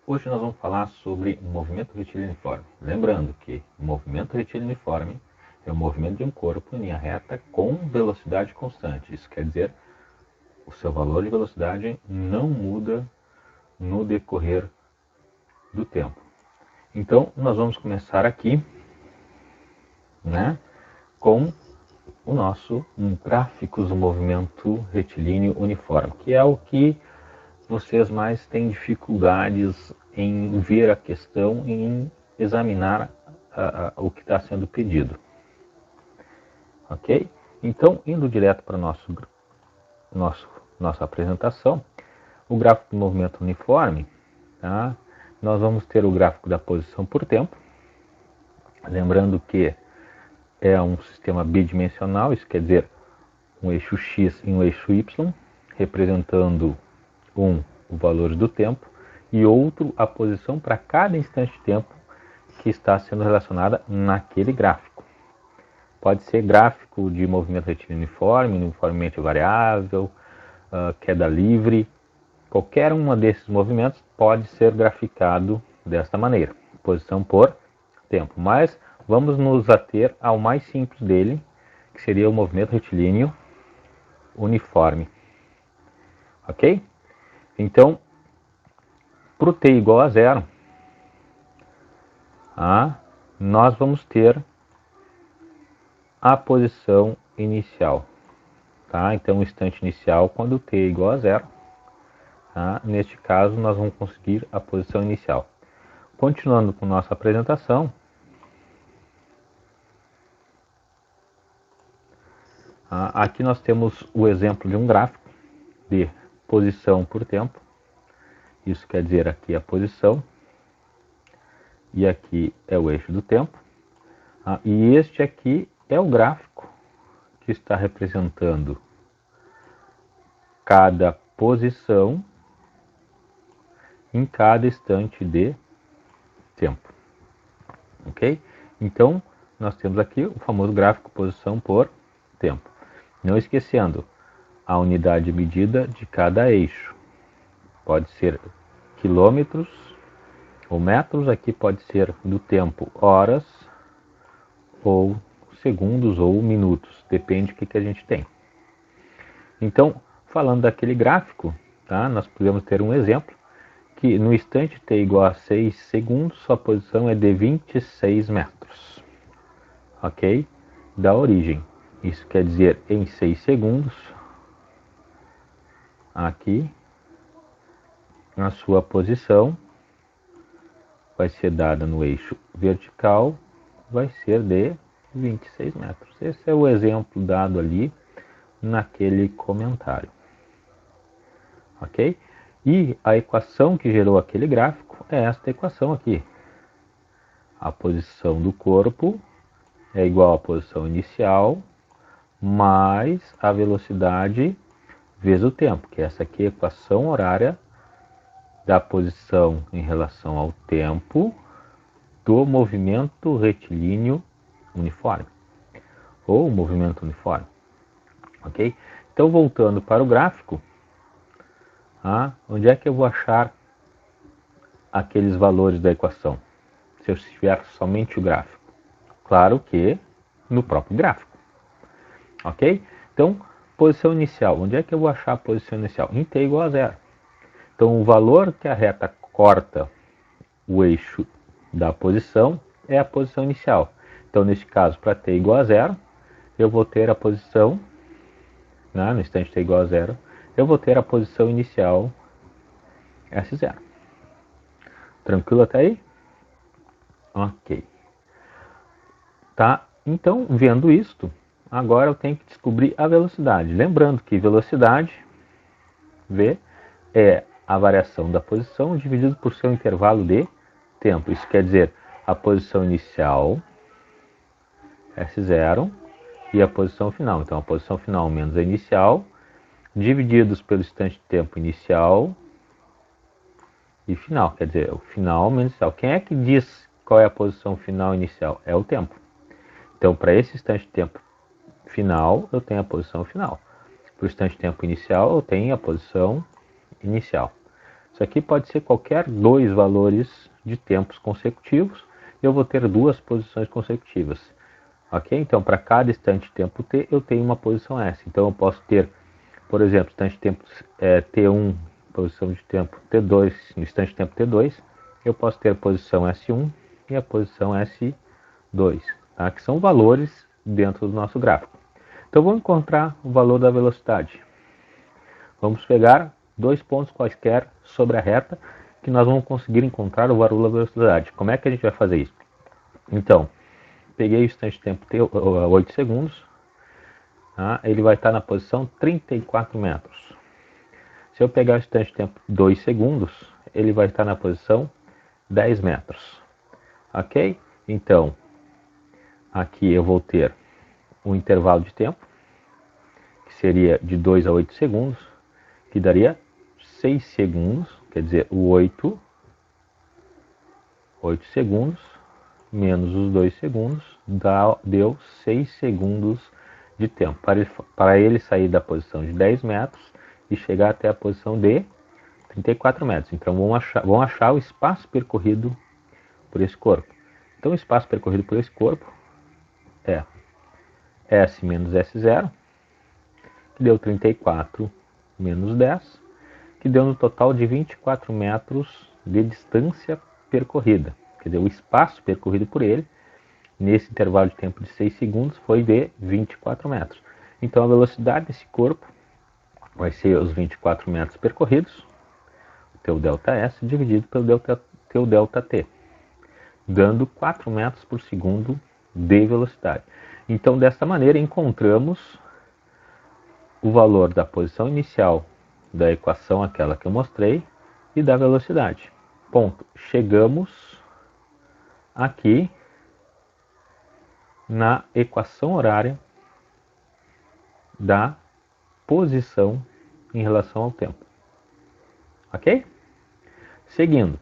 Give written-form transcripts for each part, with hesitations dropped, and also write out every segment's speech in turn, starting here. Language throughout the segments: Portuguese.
Hoje nós vamos falar sobre movimento retilíneo-uniforme. Lembrando que o movimento retilíneo-uniforme é o movimento de um corpo em linha reta com velocidade constante. Isso quer dizer, o seu valor de velocidade não muda no decorrer do tempo. Então, nós vamos começar aqui, com o nosso gráficos do movimento retilíneo uniforme, que é o que vocês mais têm dificuldades em ver a questão e em examinar o que está sendo pedido. Ok? Então, indo direto para nossa apresentação, o gráfico do movimento uniforme, tá? Nós vamos ter o gráfico da posição por tempo, lembrando que é um sistema bidimensional, isso quer dizer um eixo X e um eixo Y, representando o valor do tempo e outro a posição para cada instante de tempo que está sendo relacionada naquele gráfico. Pode ser gráfico de movimento retilíneo uniforme, uniformemente variável, queda livre. Qualquer um desses movimentos pode ser graficado desta maneira, posição por tempo. Mas vamos nos ater ao mais simples dele, que seria o movimento retilíneo uniforme. Ok? Então, para o t igual a zero, nós vamos ter a posição inicial. Tá? Então, o instante inicial, quando t é igual a zero, neste caso, nós vamos conseguir a posição inicial. Continuando com nossa apresentação, aqui nós temos o exemplo de um gráfico de posição por tempo. Isso quer dizer aqui a posição e aqui é o eixo do tempo. E este aqui é o gráfico que está representando cada posição em cada instante de tempo. Ok? Então, nós temos aqui o famoso gráfico posição por tempo. Não esquecendo a unidade de medida de cada eixo. Pode ser quilômetros ou metros, aqui pode ser do tempo horas ou segundos ou minutos, depende do que a gente tem. Então, falando daquele gráfico, nós podemos ter um exemplo que no instante t igual a 6 segundos, sua posição é de 26 metros. Ok? Da origem. Isso quer dizer, em 6 segundos, aqui, a sua posição vai ser dada no eixo vertical, vai ser de 26 metros. Esse é o exemplo dado ali naquele comentário. Ok? E a equação que gerou aquele gráfico é esta equação aqui. A posição do corpo é igual à posição inicial mais a velocidade vezes o tempo, que essa aqui é a equação horária da posição em relação ao tempo do movimento retilíneo uniforme, ou movimento uniforme. Ok? Então, voltando para o gráfico, onde é que eu vou achar aqueles valores da equação? Se eu tiver somente o gráfico. Claro que no próprio gráfico. Ok? Então, posição inicial. Onde é que eu vou achar a posição inicial? Em t igual a zero. Então, o valor que a reta corta o eixo da posição é a posição inicial. Então, neste caso, para t igual a zero, eu vou ter a posição, no instante t igual a zero, eu vou ter a posição inicial S0. Tranquilo até aí? Ok. Tá? Então, vendo isto, agora eu tenho que descobrir a velocidade. Lembrando que velocidade, V, é a variação da posição dividido por seu intervalo de tempo. Isso quer dizer a posição inicial, S0, e a posição final. Então, a posição final menos a inicial, divididos pelo instante de tempo inicial e final. Quer dizer, o final menos inicial. Quem é que diz qual é a posição final e inicial? É o tempo. Então, para esse instante de tempo final, eu tenho a posição final. Para o instante de tempo inicial, eu tenho a posição inicial. Isso aqui pode ser qualquer dois valores de tempos consecutivos. Eu vou ter duas posições consecutivas. Ok? Então, para cada instante de tempo t, eu tenho uma posição s. Então, eu posso ter, por exemplo, instante de tempo t1, posição de tempo t2, no instante de tempo t2, eu posso ter a posição s1 e a posição s2, tá? Que são valores dentro do nosso gráfico. Então, vamos encontrar o valor da velocidade. Vamos pegar dois pontos quaisquer sobre a reta que nós vamos conseguir encontrar o valor da velocidade. Como é que a gente vai fazer isso? Então, peguei o instante de tempo t, 8 segundos, tá? Ele vai estar na posição 34 metros. Se eu pegar o instante de tempo 2 segundos, ele vai estar na posição 10 metros. Ok? Então, aqui eu vou ter um intervalo de tempo, que seria de 2 a 8 segundos, que daria 6 segundos, quer dizer, o 8 segundos, menos os 2 segundos, deu 6 segundos de tempo, para ele sair da posição de 10 metros e chegar até a posição de 34 metros. Então, vão achar o espaço percorrido por esse corpo. Então, o espaço percorrido por esse corpo é S menos S0, que deu 34 menos 10, que deu no total de 24 metros de distância percorrida. Quer dizer, o espaço percorrido por ele, nesse intervalo de tempo de 6 segundos, foi de 24 metros. Então, a velocidade desse corpo vai ser os 24 metros percorridos, o teu ΔS, dividido pelo teu ΔT, dando 4 metros por segundo de velocidade. Então, desta maneira, encontramos o valor da posição inicial da equação, aquela que eu mostrei, e da velocidade. Ponto. Chegamos aqui na equação horária da posição em relação ao tempo. Ok? Seguindo.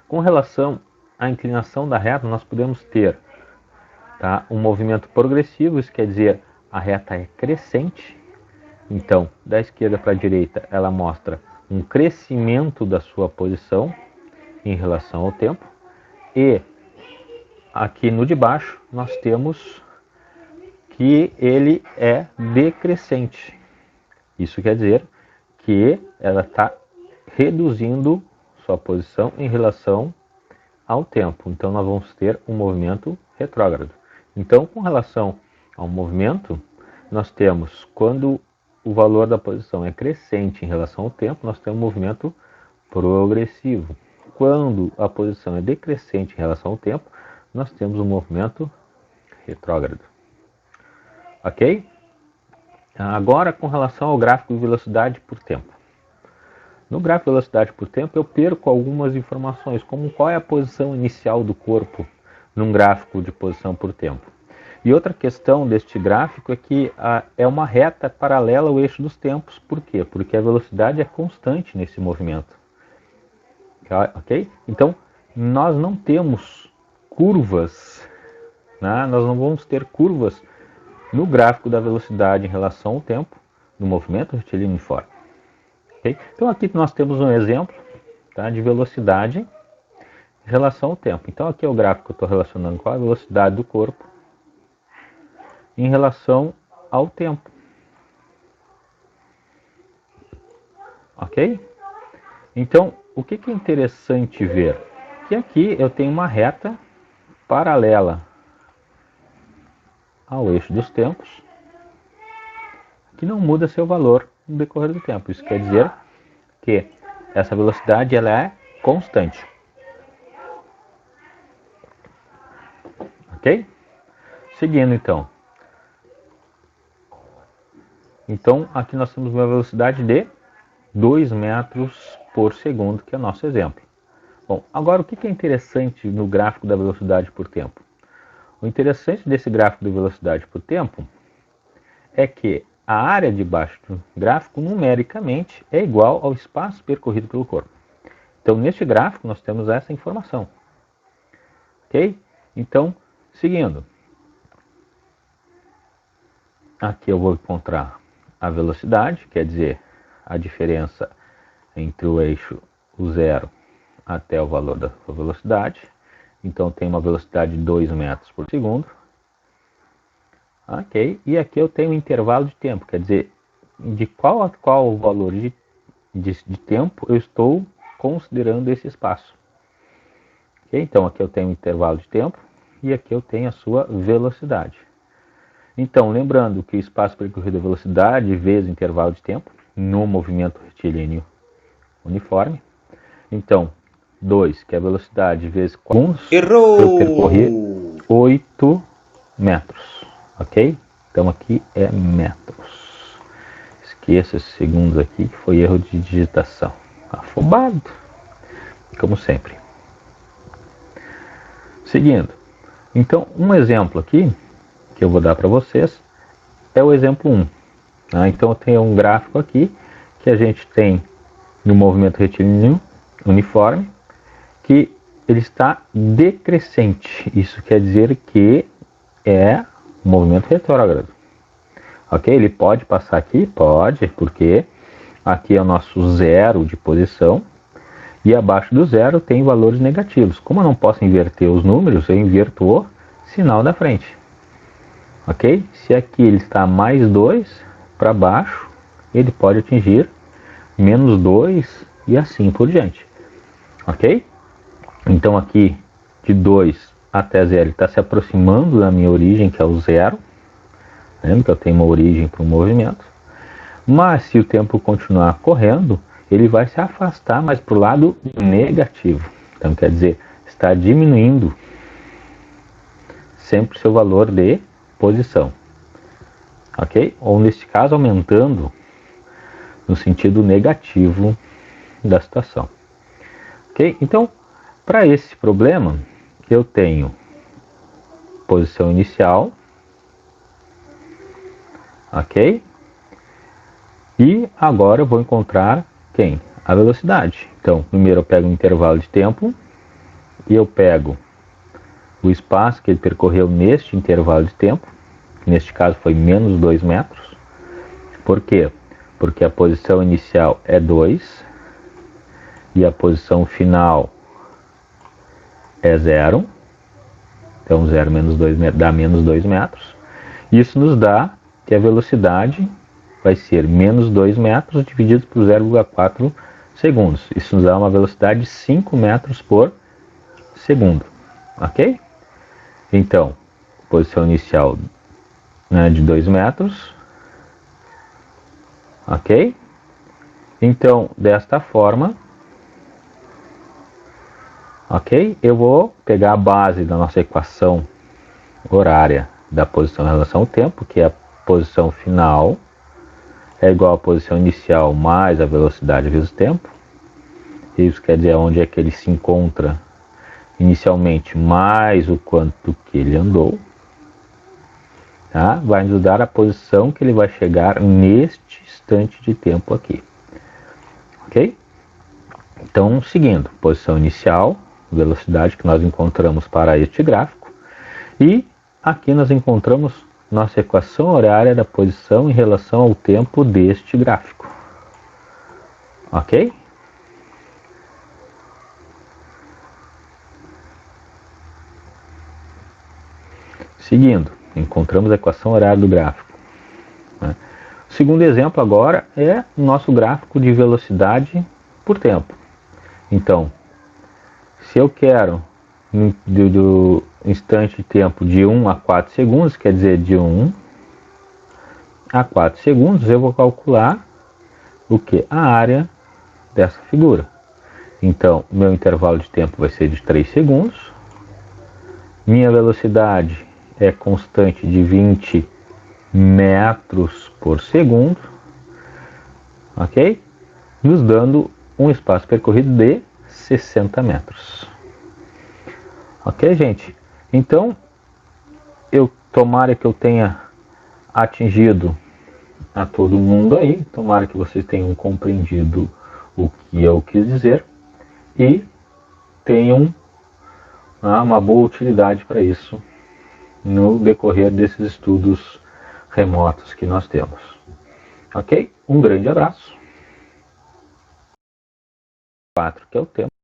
Com relação à inclinação da reta, nós podemos ter, tá, um movimento progressivo, isso quer dizer, a reta é crescente. Então, da esquerda para a direita, ela mostra um crescimento da sua posição em relação ao tempo. E aqui no de baixo, nós temos que ele é decrescente. Isso quer dizer que ela está reduzindo sua posição em relação ao tempo. Então, nós vamos ter um movimento retrógrado. Então, com relação ao movimento, nós temos, quando o valor da posição é crescente em relação ao tempo, nós temos um movimento progressivo. Quando a posição é decrescente em relação ao tempo, nós temos um movimento retrógrado. Ok? Agora, com relação ao gráfico de velocidade por tempo. No gráfico de velocidade por tempo, eu perco algumas informações, como qual é a posição inicial do corpo num gráfico de posição por tempo. E outra questão deste gráfico é que é uma reta paralela ao eixo dos tempos. Por quê? Porque a velocidade é constante nesse movimento. Ok? Então, nós não temos curvas, né? Nós não vamos ter curvas no gráfico da velocidade em relação ao tempo, no movimento retilíneo uniforme. Okay? Então, aqui nós temos um exemplo, tá, de velocidade em relação ao tempo. Então, aqui é o gráfico que eu estou relacionando com a velocidade do corpo em relação ao tempo. Ok? Então, o que é interessante ver? Que aqui eu tenho uma reta paralela ao eixo dos tempos, que não muda seu valor no decorrer do tempo. Isso quer dizer que essa velocidade ela é constante. Ok? Seguindo então. Então, aqui nós temos uma velocidade de 2 metros por segundo, que é o nosso exemplo. Bom, agora o que é interessante no gráfico da velocidade por tempo? O interessante desse gráfico de velocidade por tempo é que a área de baixo do gráfico, numericamente, é igual ao espaço percorrido pelo corpo. Então, neste gráfico, nós temos essa informação. Ok? Então, seguindo. Aqui eu vou encontrar a velocidade, quer dizer, a diferença entre o eixo o 0 até o valor da sua velocidade. Então tem uma velocidade de 2 metros por segundo. Ok, e aqui eu tenho um intervalo de tempo, quer dizer, de qual a qual valor de tempo eu estou considerando esse espaço. Okay? Então aqui eu tenho um intervalo de tempo e aqui eu tenho a sua velocidade. Então, lembrando que o espaço percorrido é velocidade vezes intervalo de tempo no movimento retilíneo uniforme. Então, 2, que é a velocidade vezes 4 segundos, eu percorri 8 metros. Ok? Então aqui é metros. Esqueça esses segundos aqui, que foi erro de digitação. Afobado, como sempre. Seguindo. Então, um exemplo aqui, que eu vou dar para vocês, é o exemplo 1. Então eu tenho um gráfico aqui, que a gente tem no movimento retilíneo uniforme, que ele está decrescente. Isso quer dizer que é movimento retrógrado. Ok? Ele pode passar aqui? Pode, porque aqui é o nosso zero de posição e abaixo do zero tem valores negativos. Como eu não posso inverter os números, eu inverto o sinal da frente. Ok? Se aqui ele está mais 2 para baixo, ele pode atingir menos 2 e assim por diante. Ok? Então aqui de 2 até 0 ele está se aproximando da minha origem, que é o zero. Lembra que eu tenho uma origem para o movimento. Mas se o tempo continuar correndo, ele vai se afastar mais para o lado negativo. Então quer dizer, está diminuindo sempre o seu valor de posição. Ok? Ou neste caso aumentando no sentido negativo da situação. Ok? Então, para esse problema, eu tenho posição inicial. Ok? E agora eu vou encontrar quem? A velocidade. Então, primeiro eu pego o intervalo de tempo e eu pego o espaço que ele percorreu neste intervalo de tempo. Neste caso foi menos 2 metros. Por quê? Porque a posição inicial é 2 e a posição final é 0. Então 0 menos 2 dá menos 2 metros. Isso nos dá que a velocidade vai ser menos 2 metros dividido por 0,4 segundos. Isso nos dá uma velocidade de 5 metros por segundo. Ok? Então, posição inicial, né, de 2 metros. Ok? Então, desta forma, ok? Eu vou pegar a base da nossa equação horária da posição em relação ao tempo, que é a posição final é igual à posição inicial mais a velocidade vezes o tempo. Isso quer dizer onde é que ele se encontra inicialmente mais o quanto que ele andou. Tá? Vai nos dar a posição que ele vai chegar neste instante de tempo aqui. Ok? Então, seguindo, posição inicial, velocidade que nós encontramos para este gráfico. E aqui nós encontramos nossa equação horária da posição em relação ao tempo deste gráfico. Ok? Seguindo, encontramos a equação horária do gráfico. O segundo exemplo agora é o nosso gráfico de velocidade por tempo. Então, se eu quero do instante de tempo de 1 a 4 segundos, quer dizer, de 1 a 4 segundos, eu vou calcular o que? A área dessa figura. Então, meu intervalo de tempo vai ser de 3 segundos. Minha velocidade é constante de 20 metros por segundo. Ok? Nos dando um espaço percorrido de 60 metros. Ok, gente? Então, tomara que eu tenha atingido a todo mundo aí. Tomara que vocês tenham compreendido o que eu quis dizer e tenham uma boa utilidade para isso no decorrer desses estudos remotos que nós temos. Ok? Um grande abraço. 4, que é o tema